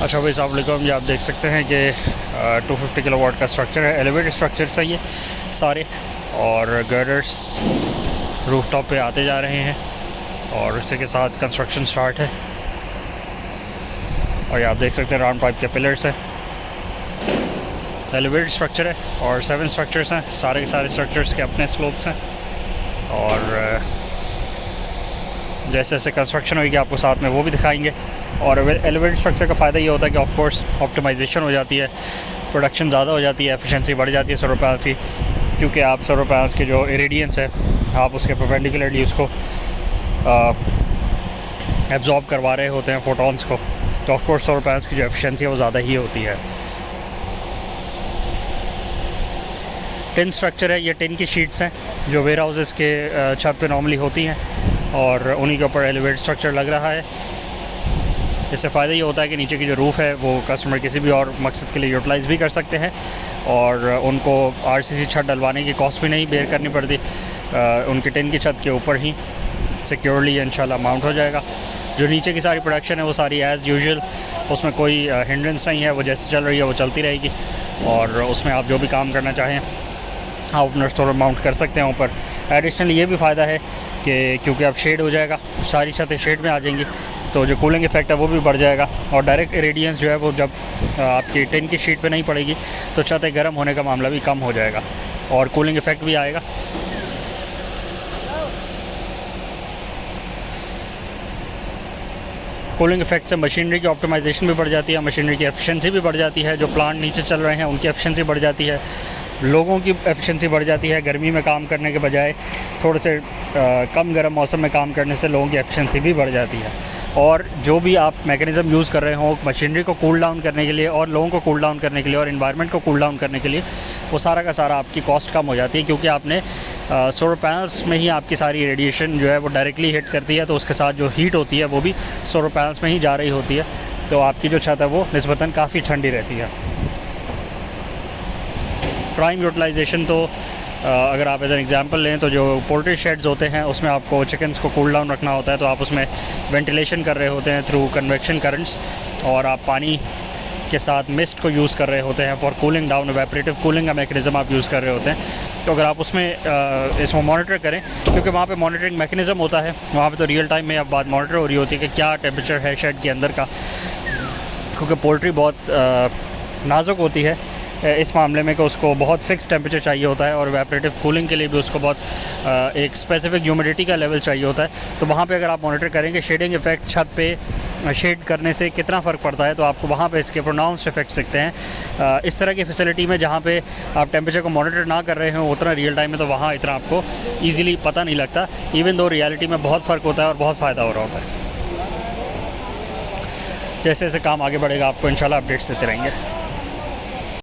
अच्छा भाई अस्सलाम वालेकुम। ये आप देख सकते हैं कि 250 किलोवाट का स्ट्रक्चर है, एलिवेटेड स्ट्रक्चर चाहिए सारे, और गर्डर्स रूफ टॉप पे आते जा रहे हैं और इसी के साथ कंस्ट्रक्शन स्टार्ट है। और ये आप देख सकते हैं राउंड पाइप के पिलर्स हैं, एलिवेटेड स्ट्रक्चर है और 7 स्ट्रक्चर्स हैं। सारे के सारे स्ट्रक्चर्स के अपने स्लोप्स हैं और जैसे जैसे कंस्ट्रक्शन होगी आपको साथ में वो भी दिखाएंगे। और एलिवेटेड स्ट्रक्चर का फ़ायदा ये होता है कि ऑफ कोर्स ऑप्टिमाइजेशन हो जाती है, प्रोडक्शन ज़्यादा हो जाती है, एफिशिएंसी बढ़ जाती है सोलर पैनल्स की, क्योंकि आप सोलर पैनल्स के जो इरेडियंस है आप उसके परपेंडिकुलरली उसको एब्जॉर्ब करवा रहे होते हैं फोटॉन्स को, तो ऑफ कोर्स सोलर पैनल्स की जो एफिशिएंसी है वो ज़्यादा ही होती है। टिन स्ट्रक्चर है, ये टिन की शीट्स हैं जो वेयर हाउसेस के छत पे नॉर्मली होती हैं और उन्हीं के ऊपर एलिवेटेड स्ट्रक्चर लग रहा है। इससे फ़ायदा ये होता है कि नीचे की जो रूफ़ है वो कस्टमर किसी भी और मकसद के लिए यूटिलाइज़ भी कर सकते हैं और उनको आरसीसी छत डलवाने की कॉस्ट भी नहीं बेयर करनी पड़ती। उनकी टिन की छत के ऊपर ही सिक्योरली इंशाल्लाह माउंट हो जाएगा। जो नीचे की सारी प्रोडक्शन है वो सारी एज़ यूजुअल, उसमें कोई हिंड्रेंस नहीं है, वो जैसे चल रही है वो चलती रहेगी और उसमें आप जो भी काम करना चाहें आप अपना सोलर माउंट कर सकते हैं ऊपर। एडिशनली ये भी फ़ायदा है कि क्योंकि अब शेड हो जाएगा, सारी छतें शेड में आ जाएंगी, तो जो कूलिंग इफेक्ट है वो भी बढ़ जाएगा और डायरेक्ट रेडियंस जो है वो जब आपकी टिन की शीट पे नहीं पड़ेगी तो छतें गर्म होने का मामला भी कम हो जाएगा और कूलिंग इफेक्ट भी आएगा। कूलिंग इफेक्ट से मशीनरी की ऑप्टिमाइजेशन भी बढ़ जाती है, मशीनरी की एफिशिएंसी भी बढ़ जाती है, जो प्लांट नीचे चल रहे हैं उनकी एफिशिएंसी बढ़ जाती है, लोगों की एफिशिएंसी बढ़ जाती है। गर्मी में काम करने के बजाय थोड़े से कम गर्म मौसम में काम करने से लोगों की एफिशिएंसी भी बढ़ जाती है। और जो भी आप मैकेनिज़्म यूज़ कर रहे हो मशीनरी को कूल डाउन करने के लिए और लोगों को कूल डाउन करने के लिए और एनवायरनमेंट को कूल डाउन करने के लिए, वो सारा का सारा आपकी कॉस्ट कम हो जाती है, क्योंकि आपने सोलर पैनल्स में ही आपकी सारी रेडिएशन जो है वो डायरेक्टली हिट करती है, तो उसके साथ जो हीट होती है वो भी सोलर पैनल्स में ही जा रही होती है, तो आपकी जो छत है वो निस्बतन काफ़ी ठंडी रहती है। प्राइम यूटिलाइजेशन तो अगर आप एज एन एग्जांपल लें तो जो पोल्ट्री शेड्स होते हैं उसमें आपको चिकन्स को कूल डाउन रखना होता है, तो आप उसमें वेंटिलेशन कर रहे होते हैं थ्रू कन्वेक्शन करंट्स और आप पानी के साथ मिस्ट को यूज़ कर रहे होते हैं for cooling down, evaporative cooling का मैकेनिज़्म आप यूज़ कर रहे होते हैं। तो अगर आप उसमें इसको मॉनिटर करें, क्योंकि वहाँ पे मॉनिटरिंग मैकेनिज़्म होता है, वहाँ पे तो रियल टाइम में अब बात मॉनिटर हो रही होती है कि क्या टेम्परेचर है शेड के अंदर का, क्योंकि पोल्ट्री बहुत नाजुक होती है इस मामले में कि उसको बहुत फिक्स टेम्परेचर चाहिए होता है और इवेपोरेटिव कूलिंग के लिए भी उसको बहुत एक स्पेसिफिक ह्यूमिडिटी का लेवल चाहिए होता है। तो वहाँ पे अगर आप मॉनिटर करेंगे शेडिंग इफेक्ट, छत पे शेड करने से कितना फ़र्क पड़ता है, तो आपको वहाँ पे इसके प्रोनाउंस्ड इफेक्ट दिखते हैं। इस तरह की फैसिलिटी में जहाँ पे आप टेम्परेचर को मॉनिटर ना कर रहे हो उतना रियल टाइम में, तो वहाँ इतना आपको ईज़िली पता नहीं लगता, इवन दो रियलिटी में बहुत फ़र्क होता है और बहुत फ़ायदा हो रहा होता है। जैसे जैसे काम आगे बढ़ेगा आपको इंशाल्लाह अपडेट्स देते रहेंगे।